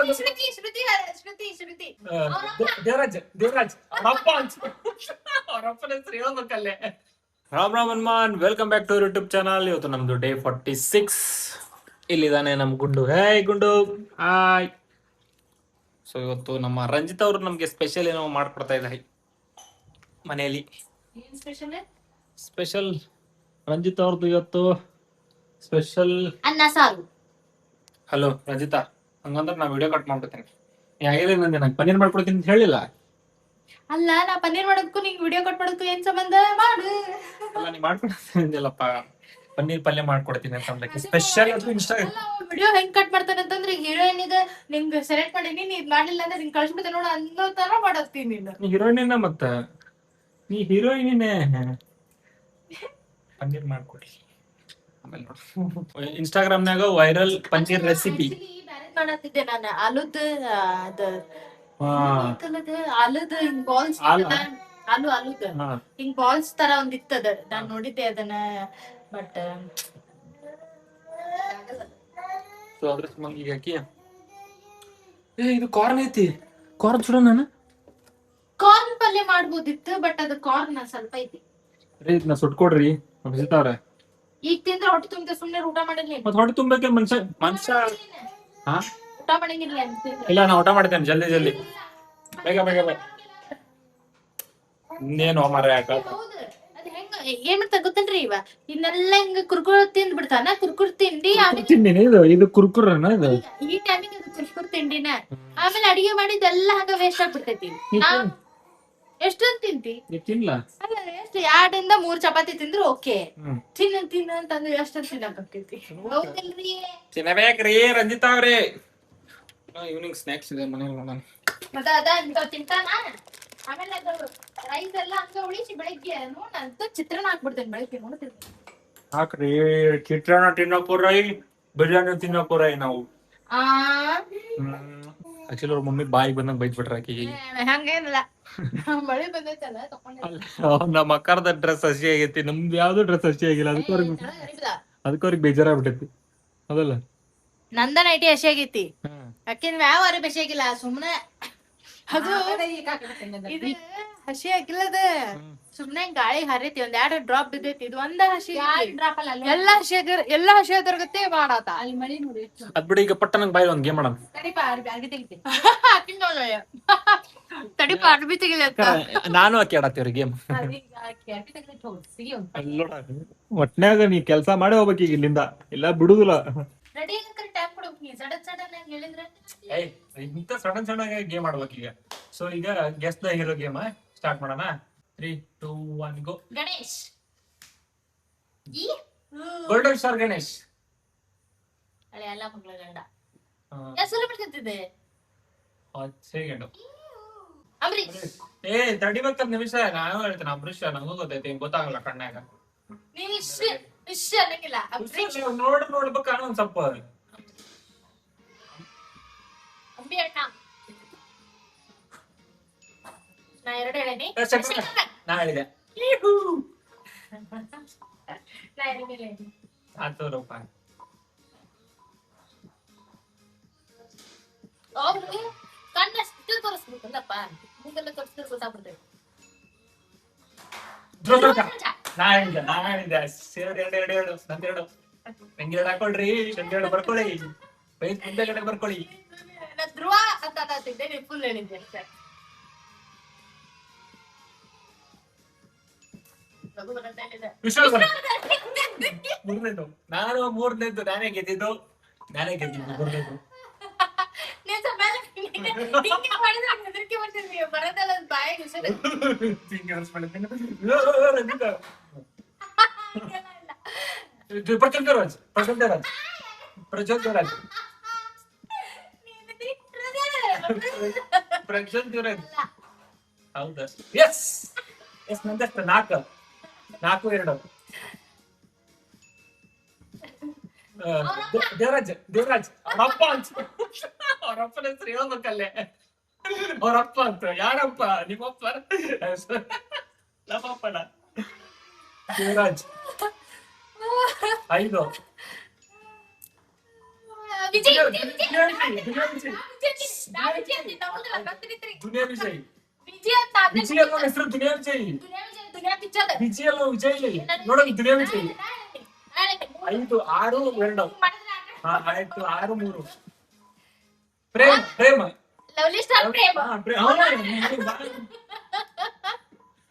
ಶ್ರುತಿ ದೇವರಾಜ್ ಅವರಪ್ಪ ಅವರಪ್ಪನ ಹೆಸರು ಹೇಳ್ಬೇಕಲ್ಲೇ. Ram Hanuman, welcome back to YouTube channel. ಇವತ್ತು ನಮ್ದು ಡೇ 46. ಇಲ್ಲಿದ್ದಾನೆ ನಮ್ ಗುಂಡು. ಹೇಯ್ ಗುಂಡು, ಹಾಯ್. ಸೊ ಇವತ್ತು ನಮ್ಮ ರಂಜಿತ್ ಅವರು ನಮ್ಗೆ ಸ್ಪೆಷಲ್ ಏನೋ ಮಾಡ್ಕೊಡ್ತಾ ಇದ್ದಾರೆ ಮನೆಯಲ್ಲಿ. ಸ್ಪೆಷಲ್ ರಂಜಿತ್ ಅವ್ರದ್ದು ಇವತ್ತು ಸ್ಪೆಷಲ್ ಅನ್ನ ಸಾರು. ಹಲೋ ರಂಜಿತಾ, ಹಂಗಂದ್ರೆ ನಾ ವಿಡಿಯೋ ಕಟ್ ಮಾಡ್ಬಿಡ್ತೇನೆ. ಯಾಕೆ ನಂಗೆ ಪನ್ನೀರ್ ಮಾಡ್ಕೊಡ್ತೀನಿ ಅಂತ ಹೇಳಿಲ್ಲ. ಅಲ್ಲ, ನಾ ಪನ್ನೀರ್ ಮಾಡೋದಕ್ಕೂ ನಿಂಗೆ ವಿಡಿಯೋ ಕಟ್ ಮಾಡೋದಕ್ಕೂ ಏನ್ ಸಂಬಂಧ? ಮಾಡು. ಅಲ್ಲ, ನೀ ಮಾಡ್ಕೊಡ್ತೀನಿಲ್ಲಪ್ಪ, ಪನ್ನೀರ್ ಪಲ್ಯ ಮಾಡ್ಕೊಡ್ತೀನಿ ಅಂತ ಸ್ಪೆಷಲ್. ವಿಡಿಯೋ ಹೆಂಗ್ ಕಟ್ ಮಾಡ್ತಾನೆ ಅಂತಂದ್ರೆ, ಹೀರೋಯಿನ್ ಇದೆ ನಿಂಗೆ ಸೆಲೆಕ್ಟ್ ಮಾಡೀನಿ, ನೀ ಮಾಡ್ಲಿಲ್ಲ ಅಂದ್ರೆ ನಿಂಗೆ ಕಳ್ಸ್ಬಿಡ್ತೇನೆ ನೋಡು, ಅನ್ನೋ ತರ ಮಾಡತ್ತೀನಿ. ನೀ ಹೀರೋಯಿನ್ ಮತ್ತ ನೀ ಹೀರೋಯಿನೇ. ಪನ್ನೀರ್ ಮಾಡ್ಕೊಡಿ ಆಮೇಲೆ ನೋಡು. ಇನ್ಸ್ಟಾಗ್ರಾಮ್ನಾಗ ವೈರಲ್ ಪನ್ನೀರ್ ರೆಸಿಪಿ ಮಾಡತ್ತಿದ್ದೆ ನಾನು. ಆಲೂದ್ ಆಲೂದ್ ಹಿಂಗ್ ಬಾಲ್ಸ್, ಆಲೂದ್ ಹಿಂಗ್ ಬಾಲ್ಸ್ ತರ ಒಂದ್ ಇತ್ತದ, ನಾನ್ ನೋಡಿದ್ದೆ ಅದನ್ನ. ಬಟ್ ಅದ್ರ ಸಂಬಂಧ ಈಗ ಹಾಕಿ ಇದು ಕಾರ್ನ್ ಐತಿ, ಕಾರ್ನ್ ಸುಡ. ನಾನು ಕಾರ್ನ್ ಪಲ್ಯ ಮಾಡ್ಬೋದಿತ್ತು, ಬಟ್ ಅದು ಕಾರ್ನ್ ಸ್ವಲ್ಪ ಐತಿ. ಇದನ್ನ ಸುಟ್ಕೊಡ್ರಿ ಅವ್ರೆ. ಈಗ ತಿಂದ್ರೆ ಹೊಟ್ಟೆ ತುಂಬ, ಸುಮ್ನೆ ಊಟ ಮಾಡಿರ್ಲಿ. ಮತ್ ಹೊಟ್ಟೆ ತುಂಬಕ್ಕೆ ಮನುಷ್ಯ ಊಟ ಮಾಡಂಗಿಲ್ಲ ಅಂತಿದ್ರೆ. ಇಲ್ಲ, ನಾ ಊಟ ಮಾಡ್ತೇನೆ ಜಲ್ದಿ ಬೇಗ ಬೇಗ. ಇನ್ನೇನು ಮರ ಯಾಕ ಏನ್ ಮಾಡ್ತಾ ಗೊತ್ತೇನ್ರಿ, ಇವ ಇನ್ನೆಲ್ಲ ಹಿಂಗ ಕುರ್ಕುರ್ ತಿಂದ್ ಬಿಡ್ತಾನ. ಕುರ್ಕುರ್ ತಿಂಡಿ ತಿಂಡಿನ ಇದು ಕುರ್ಕುರನ ಇದು. ಈ ಟೈಮಿಗೆ ಅದು ಕುರ್ಕುರ್ ತಿಂಡಿನ. ಆಮೇಲೆ ಅಡಿಗೆ ಮಾಡಿದ್ದೆಲ್ಲ ಹಂಗ ವೇಸ್ಟ್ ಆಗ್ಬಿಡ್ತೈತಿ. ಎಷ್ಟೊಂದ್ ತಿಂತಿ? ತಿನ್ಲ ಅಲ್ಲ, ಎಷ್ಟು 2 ಇಂದ 3 ಚಪಾತಿ ತಿಂದ್ರು ಓಕೆ. ತಿನ್ನ ಅಂತಂದ್ರೆ ಎಷ್ಟೊಂದ್ ತಿನ್ನಕೈತಿ. ಹೌದಲ್ರಿ? ತಿನ್ನಬೇಕ್ರಿ ರಂಜಿತಾ ಅವ್ರಿ. ಈವ್ನಿಂಗ್ ಸ್ನಾಕ್ಸ್ ಇದೆ ಮನೇಲಿ ನೋಡೋಣ. ಮತ್ತೆ ಅದ ಇಂತ ತಿಂತಾನ. ಆಮೇಲೆ ಅದು ರೈಸ್ ಎಲ್ಲ ಹಂಗ ಉಳಿಸಿ ಬೆಳಿಗ್ಗೆ ನೋಡಂತ ಚಿತ್ರಾನ್ನ ಹಾಕ್ಬಿಡ್ತೇನೆ. ಬೆಳಿಗ್ಗೆ ನೋಡ್ತೀನಿ. ಹಾಕ್ರಿ, ಚಿತ್ರಾನ್ನ ತಿನ್ನಕೋರೈ, ಬಿರಿಯಾನಿ ತಿನ್ನಕೋರೈ ನಾವು. ಆಕ್ಚುಲಿ ಅವ್ರ ಮಮ್ಮಿ ಬಾಯಿಗೆ ಬಂದಂಗ ಬೈದ್ಬಿಟ್ರ ಆಕಿಗೆ. ಹಂಗೇನಿಲ್ಲ, ಮಳೆ ಬಂದೈತಲ್ಲ ತಕೊಂಡೆ. ನಮ್ಮ ಅಕ್ಕರ್ದ ಡ್ರೆಸ್ ಹಸಿ ಆಗೈತಿ, ನಮ್ದು ಯಾವ್ದು ಡ್ರೆಸ್ ಹಸಿ ಆಗಿಲ್ಲ. ಅದಕ್ಕವ್ರಿಗೆ ಬೇಜಾರಾಗ್ಬಿಟ್ಟೈತಿ. ಅದಲ್ಲ, ನಂದನ ಐಟಿ ಹಸಿ ಆಗೈತಿ, ಅಕ್ಕಿನ ಯಾವ ಹಸಿ ಆಗಿಲ್ಲ. ಸುಮ್ನೆ ಅದು ಹಸಿ ಆಗಿಲ್ಲ, ಅದ ಸುಮ್ನೆ ಗಾಳಿ ಹರಿತಿ. 2 ಡ್ರಾಪ್ ಬಿದ್ದೈತಿ. ಇದು ಒಂದ ಹಸಿ ಡ್ರಾಪ್ ಅಲ್ಲ, ಎಲ್ಲಾ ಹಸಿ ಅದರ್ಗತ್ತೆ ಮಾಡಾತ. ಅಲ್ಲಿ ಮಳಿ ನೋಡಿ. ಅದ್ ಬಿಡಿ, ಈಗ ಪಟ್ಟನಂಗ್ ಬಾಯಿ ಒಂದ್ ಗೇಮ್ ಮಾಡೋಣ. ತಡಿಪ ಅರ್ಬಿ ತೆಗಿಲ. ನಾನು ಆಕಿ ಆಡತ್ತೀವ್ರಿ ಗೇಮ್. ಒಟ್ನ್ಯಾಗ ನೀ ಕೆಲ್ಸ ಮಾಡಿ ಹೋಗ್ಬೇಕು ಈಗ ಇಲ್ಲಿಂದ, ಇಲ್ಲ ಬಿಡುದಿಲ್ಲ. ಇಂತ ಸಡನ್ ಗೇಮ್ ಆಡ್ಬೇಕು ಈಗ. ಸೊ ಈಗ guess the hero game start ಮಾಡೋಣ. 3, 2, 1 go. Ganesh. Golden star Ganesh. ಅಳೆ ಎಲ್ಲ ಮಗಳ ಗಂಡ. ಹೆಸರು ಬಿಡ್ತಿದ್ದೆ. ಸೆಕೆಂಡ್ ಅಂಬರೀಶ್. ತಡಿಬೇಕಂತ ನಿಮಿಷ. ನಾನು ಹೇಳ್ತೇನೆ ಅಂಬರೀಷ್, ನಂಗೂ ಗೊತ್ತೈತಿ, ಗೊತ್ತಾಗಲ್ಲ ಕಣ್ಣಾಗ. ನೀನ್ ಇಷ್ಟ ಅನ್ನಂಗಿಲ್ಲ. ನೋಡ್ಬೇಕು ಒಂದ್ ಸ್ವಲ್ಪ. ಅಂಬಿ ಅಣ್ಣ. ನಾ 2 ಹೇಳೇನಿ. ನಾ ಹೇಳಿದೆ. ನಾ 2 ಹೇಳೇನಿ. ₹1000. ಅವ್ರು ಕಣ್ಣಷ್ಟು ತೋರಿಸ್ಬೇಕಲ್ಲಪ್ಪ, ಮುಂದೆಲ್ಲ ತೋರಿಸಿದ್ರೆ ಗೊತ್ತಾಗ್ಬಿಡ್ತೇವೆ. ನಾ ಹೇಳಿದೆ. ಸೇರಿ 2 ನಂದೆರಡು. ನಂಗೆ 2 ಹಾಕೊಳ್ರಿ, 2 ಬರ್ಕೊಳ್ಳಿ, ಮುಂದೆ ಕಡೆ ಬರ್ಕೊಳ್ಳಿ. ಧ್ರುವ ಅಂತ ಅಂತಿದ್ದೆ, ನೀವು ಫುಲ್ ಹೇಳಿದ್ದೆ ಅಷ್ಟೇ. ಮೂರನೇದು ನಾನು, ಮೂರನೇದು ನಾನೇ ಗೆದ್ದಿದ್ದು. ಮೂರನೇದು ಪ್ರಜ್ವಲ್ ದೇವರಾಜ್. ಹೌದಾ? ಎಸ್, ನಂದಷ್ಟು 4, 2. ದೇವರಾಜ್ ಅವರಪ್ಪನ ಹೆಸರು ಹೇಳ್ಬೇಕಲ್ಲೇ. ಅವರಪ್ಪ ಅಂತ ಯಾರಪ್ಪ? ನಿಮ್ಮಪ್ಪ? ನಮ್ಮಪ್ಪನ. ದೇವರಾಜ್. 5. ವಿಜಯ್ ದುನಿಯಾ ವಿಜಯ್ ವಿಜಯ್ ಅಂತ ವಿಜಯ್ ಅನ್ನೋ ಹೆಸರು ದುನಿಯಾ ವಿಜಯ್. ದುನಿಯಾ ಪಿಕ್ಚರ್ ವಿಜಯ್ ಅಲ್ಲ ವಿಜಯ್ ನೋಡೋದು ದುನಿಯಾ ವಿಜಯ್. 5 6 2 ಹಾ ಆಯ್ತು 6 3 ಪ್ರೇಮ ಪ್ರೇಮ ಲವ್ಲಿ ಸ್ಟಾರ್ ಪ್ರೇಮ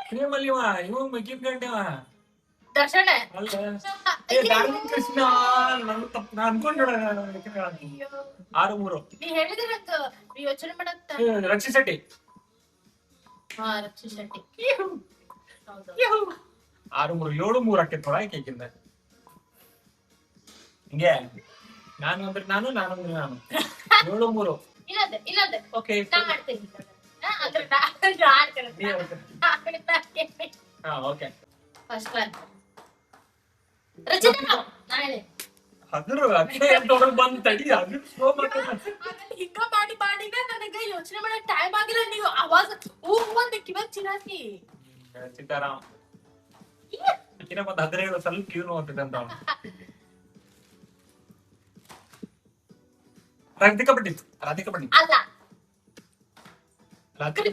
ಪ್ರೇಮಲ್ಲಿ ಇವ ಮಗಿನ್ ಗಂಟೆವ ದರ್ಶನ ಅಲ್ಲ ಡಾರ್ಲಿಂಗ್ ಕೃಷ್ಣ. ನಾನು ತಪ್ಪು ನಾನು ಅನ್ಕೊಂಡ 6 3 ನೀ ಹೇಳಿದ್ರೆ ಯೋಚನೆ ಮಾಡತ್ತ. ರಕ್ಷಿತ್ ಶೆಟ್ಟಿ. ಹಾ ರಕ್ಷಿತ್ ಶೆಟ್ಟಿ 6 3 7 3 ಆಕೈತ್ ನೋಡ ಆಕೆಕಿಂದ ಹಿಂಗೆ. ನಾನು ಅಂದ್ರೆ ನಾನು ನಾನು ಅಂದ್ರೆ ನಾನು 7 3 ಇಲ್ಲದ ಓಕೆ ನಾ ಮಾಡ್ತೀನಿ. ಹಾ ಓಕೆ ಫಸ್ಟ್ ಕ್ಲಾಸ್ ರಚಿತಾ ಅದ್ರ ಅಕ್ಷಯ ಎಂಟೊಳಗ್ ಬಂದ್ ತಡಿ ಅದ್ರ ಶೋ ಹಿಂಗ ಮಾಡಿ ಮಾಡಿಗ ನನಗೆ ಯೋಚನೆ ಮಾಡಕ್ ಟೈಮ್ ಆಗಿಲ್ಲ. ನೀವು ಅವಾಗ ಒಂದ್ ಕಿವಾಗ ಚಿರಾತಿ ಸೀತಾರಾಮ್ ಈಗಿನ ಒಂದ್ 17 ಸ್ವಲ್ಪ ಕ್ಯೂ ನೋಡ್ತಿದ್ದೆ ಅಂತ. ರಾಧಿಕಾ ಪಂಡಿತ್ ಅಲ್ಲ ರಾಧಿಕಾ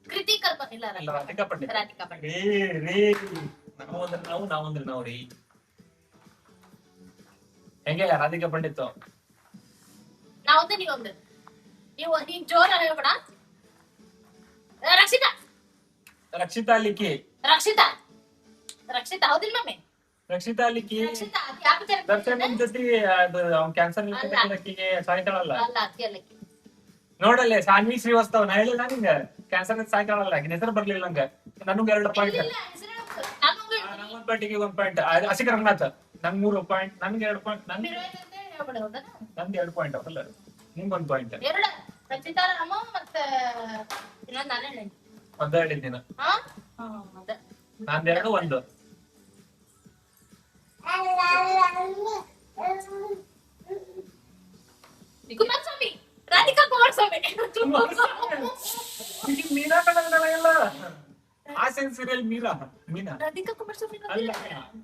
ಕೃತಿ ಕರ್ಕೊಂಡಿಲ್ಲ ಅಲ್ಲ ರಾಧಿಕಾ ಪಂಡಿತ್. ರಾಧಿಕಾ ಪಂಡಿತ್ ರೇ ನಾವಂದ್ರೆ ನಾವು ರೀ ಹೆಂಗೆ ರಾಧಿಕಾ ಪಂಡಿತ್ ನಾವೊಂದು ನೀವೊಂದು ನೀನ್ ಜೋರ ಹೇಳ್ಬೇಡ. ರಕ್ಷಿತಾ ರಕ್ಷಿತಾ ಲಿಖಿ ರಕ್ಷಿತಾ ಹೌದಿಲ್ಲ ಮಮ್ಮಿ? ರಕ್ಷಿತಾ ಲಿಖಿ ರಕ್ಷಿತಾ ಅದ್ ಯಾವ picture ದರ್ಶನ್ ಜೊತೆ ಅದು ಅವ್ನ್ ಕ್ಯಾನ್ಸರ್ ಅಕ್ಕಿಗೆ ಸಾಯ್ತಾಳಲ್ಲ ಅಲ್ಲ ಅಕ್ಕಿ ಅಲ್ಲ ಅಕ್ಕಿ. ನೋಡಲ್ಲೇ ಸಾನ್ವಿ ಶ್ರೀವಾಸ್ತವ್ ನಾ ಹೇಳಿಲ್ಲ ನಿಂಗ ಕ್ಯಾನ್ಸರ್ ಸಾಯ್ತಾಳಲ್ಲ ಆಕಿನ ಹೆಸರು ಬರ್ಲಿಲ್ಲ ನಂಗೆ. ನನಗೆ 2 ಪಾಯಿಂಟ್ ಇಲ್ಲ, ಹೆಸ್ರು ಹೇಳ್ಬೇಕು. ನಾನು ಹೇಳ್ತೀನಿ. 1 ಪಾಯಿಂಟಿಗೆ 1 ಪಾಯಿಂಟ್ ಅಸಿಕ ರಂಗನಾಥ್ ನಂಗೆ 3 ಪಾಯಿಂಟ್ ನನ್ಗೆ 2 ಪಾಯಿಂಟ್ ಹೀರೋಯಿನ್ ಅಂತ ಹೇಳ್ಬೇಡ, ಹೌದಾ? ನಂಗೆ 2 ಪಾಯಿಂಟ್ ಅಲ್ಲ ನಿಮ್ಗೆ 1 ಪಾಯಿಂಟ್ ಎರಡು ರಚಿತಾ ರಾಮ ಮತ್ತೆ ಇನ್ನೊಂದು ನಾನೇ ಹೇಳಿ. ಒಂದ ಹೇಳಿದ್ದೀನಿ ಹಾ ಅದೇ ನಂದು 2 1 ಕುಮಾರಸ್ವಾಮಿ ರಾಧಿಕಾ ಕುಮಾರಸ್ವಾಮಿ ಮೀನಾ ಕನ್ನಡ ಆ ಸೆನ್ಸ್ ಸೀರಿಯಲ್ ಮೀನಾ ರಾಧಿಕಾ ಕುಮಾರಸ್ವಾಮಿ ಅಲ್ಲ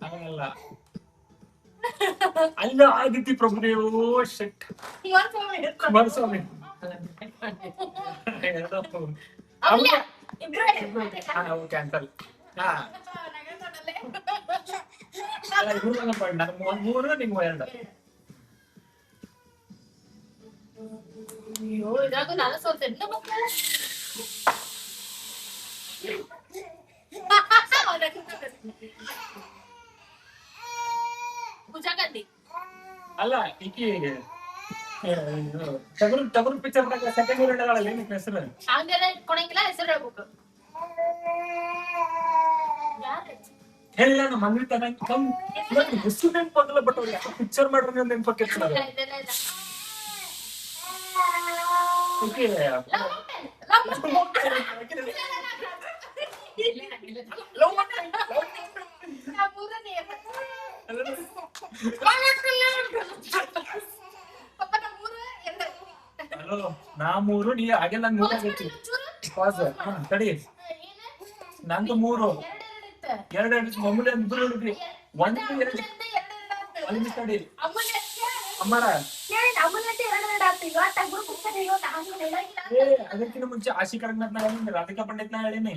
ಅಲ್ಲ ಅಲ್ಲ ಆದಿತ್ಯ ಪ್ರಭುದೇವ ಶೆಟ್ ಕುಮಾರಸ್ವಾಮಿ ಕ್ಯಾನ್ಸಲ್. ನನಗೆ 3 ನಿಮ್ಗೆ 2. ಅಯ್ಯೋ ಇದ್ರಾಗ ನಾನು ಸೋತೇನೆ ಪೂಜಾ ಗಾಂಧಿ ಅಲ್ಲ ಈಕಿ ಟಗರು ಪಿಕ್ಚರ್ ಸೆಕೆಂಡ್ ಹೀರೋಯಿನ್ ಏನ್ ಹೆಸರು ಹಂಗೆಲ್ಲ ಇಟ್ಕೊಳಂಗಿಲ್ಲ, ಹೆಸರು ಹೇಳ್ಬೇಕು. ಹೇಳ ನಮ್ಮ ಮನೆ ತನ ಹೆಸರು ನೆನ್ಪಾಗಲ್ಲ ಬಟ್ ಅವ್ರು ಯಾವ ಪಿಕ್ಚರ್ ಮಾಡ್ರಿ ನೆನ್ಪಾಕಿರ್ತಾರೆ. ಹಲೋ ನಾ 3 ನೀ ಹಾಗೆ ನನ್ 3 ಆಗೈತಿ ಪಾಸ್ ತಡಿ ನಂದು 3 2 ಮಮ್ಮೂಲಿ ಇಬ್ರು ಹೇಳಿದ್ರಿ 1 2 ಅಲ್ಲಿ ತಡಿ ಅಮ್ಮರ ಅದಕ್ಕಿಂತ ಮುಂಚೆ ಆಶಿಕ್ ರಂಗನಾಥ್ ನಾ ಹೇಳಿನಿ, ರಾಧಿಕಾ ಪಂಡಿತ್ ನಾ ಹೇಳಿನಿ,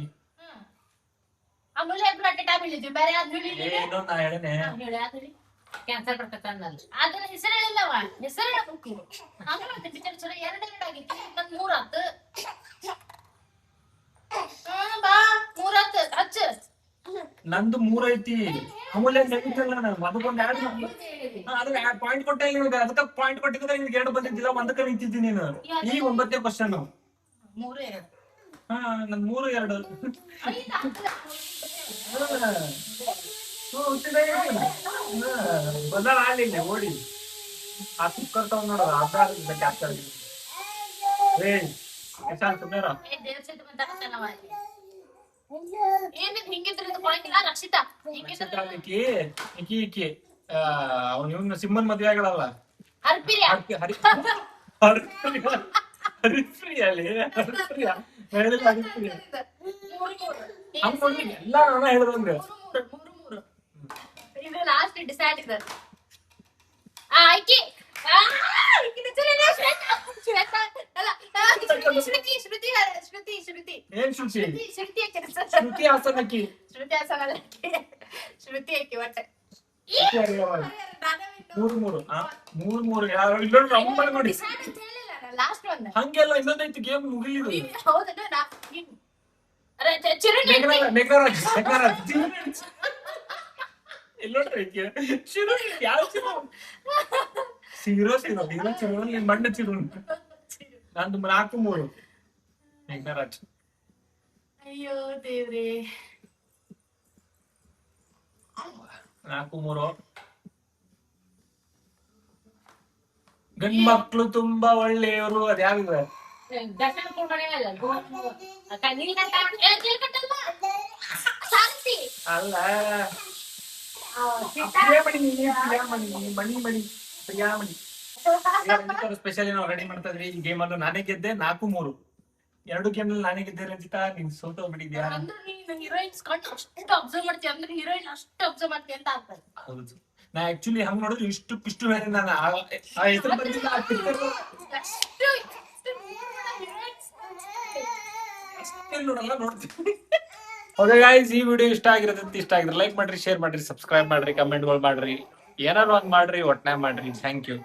ಏನೋ ನಾ ಹೇಳಿನಿ. ಕ್ಯಾನ್ಸರ್ ಬರ್ತೈತೆ ಅನ್ನಲ್ಲ ಅದನ್ನ ಹೆಸರು ಹೇಳಿಲ್ಲವ, ಹೆಸರು ಹೇಳ್ಬೇಕು. ಆಮೇಲೆ ಪಿಕ್ಚರ್ ಚಲೋ 2 ಆಗಿತ್ತು, ನನ್ 3 ಆತು. ಬಾ 3 ಆತು ಹಚ್ಚ. ನಂದು 3 ಐತಿ ಅಮೂಲ್ಯ ನೆನಪಿಲ್ಲ ನಾನು ಅದಕ್ಕೊಂದು 2 ಪಾಯಿಂಟ್ ಕೊಟ್ಟೆ ನಿಮ್ಗೆ, ಅದಕ್ಕೆ ಪಾಯಿಂಟ್ ಕೊಟ್ಟಿದ್ರೆ ನಿಮ್ಗೆ 2 ಬಂದಿದ್ದಿಲ್ಲ, 1ಕ್ಕೆ ನಿಂತಿದ್ದೀನಿ ನೀನು. ಈ 9ನೇ ಕ್ವಶನ್ 3 ಹಾ ನನ್ 3 2 ಬದಲ ಆಲಿಲ್ಲ ಓಡಿ ಆ ಕುಕ್ಕರ್ ತಗೊಂಡ್ ನೋಡ ಅರ್ಧ ಕ್ಯಾಪ್ಚರ್ ಏ ಯಶಾಂತ್ ಸುಮ್ನೇರ ರಕ್ಷಿತಾ ಈಕಿ ಅವ್ನು ಇವ್ನ ಸಿಂಹನ್ ಮದ್ವೆ ಆಗಲ್ಲ ಹರಿಪ್ರಿಯ ಅಲ್ಲಿ ಹರಿಪ್ರಿಯ ಹೇಳಿಲ್ಲ ಹರಿಪ್ರಿಯ ಹಂಗ ನೋಡಿ ಎಲ್ಲ ನಾನ ಹೇಳಿದಂಗ ಇದು ಲಾಸ್ಟ್ ಡಿಸೈಡ್ ಇದೆ. ಆಯ್ಕೆ ಶ್ರುತಿ ಏನ್ ಶುಚಿ ಶ್ರುತಿ ಶ್ರುತಿ ಹಾಸನಕ್ಕಿ ಶ್ರುತಿ ಆಕಿ ಒಟ್ಟೆ ಮೂರು ಯಾರು ಇಲ್ಲೊಂದು ರಂಬಲ್ ನೋಡಿ ಲಾಸ್ಟ್ ಒನ್ ಹಂಗೆಲ್ಲ ಇನ್ನೊಂದೈತಿ ಗೇಮ್ ಮುಗಿಲಿದು ಮಣ್ಣ ಚಿರು ನಂದು 4-3 ಮೇಘರಾಜ್. ಅಯ್ಯೋ ದೇವ್ರೆ 4-3 ಗಂಡ್ ಮಕ್ಳು ತುಂಬಾ ಒಳ್ಳೆಯವರು ಅದ್ಯಾವಿದೆ ಅಲ್ಲ ಸ್ಪೆಷಲಿ ನಾವು ರೆಡಿ ಮಾಡ್ತಾ ಇದ್ರಿ ಈ ಗೇಮ್ ಅನ್ನು ನಾನೇ ಗೆದ್ದೆ 4-3 2 ಗೇಮ್ ನಲ್ಲಿ ನಾನೇ ಗೆದ್ದೆ ರಂಜಿತಾ ನೀನ್ ಸೋತೋಗ್ಬಿಟ್ಟಿದ್ಯಾ. ಹೌದು ನಾ ಆಕ್ಚುಲಿ ಹಂಗ್ ನೋಡಿದ್ರೆ ಇಷ್ಟು ನಾನು ಆ ಹೆಸರು ಬಂದಿಲ್ಲ ನೋಡಲ್ಲ ನೋಡ್ತೀನಿ. ಓಕೆ ಗೈಸ್ ಈ ವಿಡಿಯೋ ಇಷ್ಟ ಆಗಿದ್ರೆ ಲೈಕ್ ಮಾಡ್ರಿ, ಶೇರ್ ಮಾಡ್ರಿ, ಸಬ್ಸ್ಕ್ರೈಬ್ ಮಾಡ್ರಿ, ಕಮೆಂಟ್ಗಳು ಮಾಡ್ರಿ, ಏನಾರು ಒಂದ್ ಮಾಡ್ರಿ, ಒಟ್ನಾಗ ಮಾಡ್ರಿ. Thank you.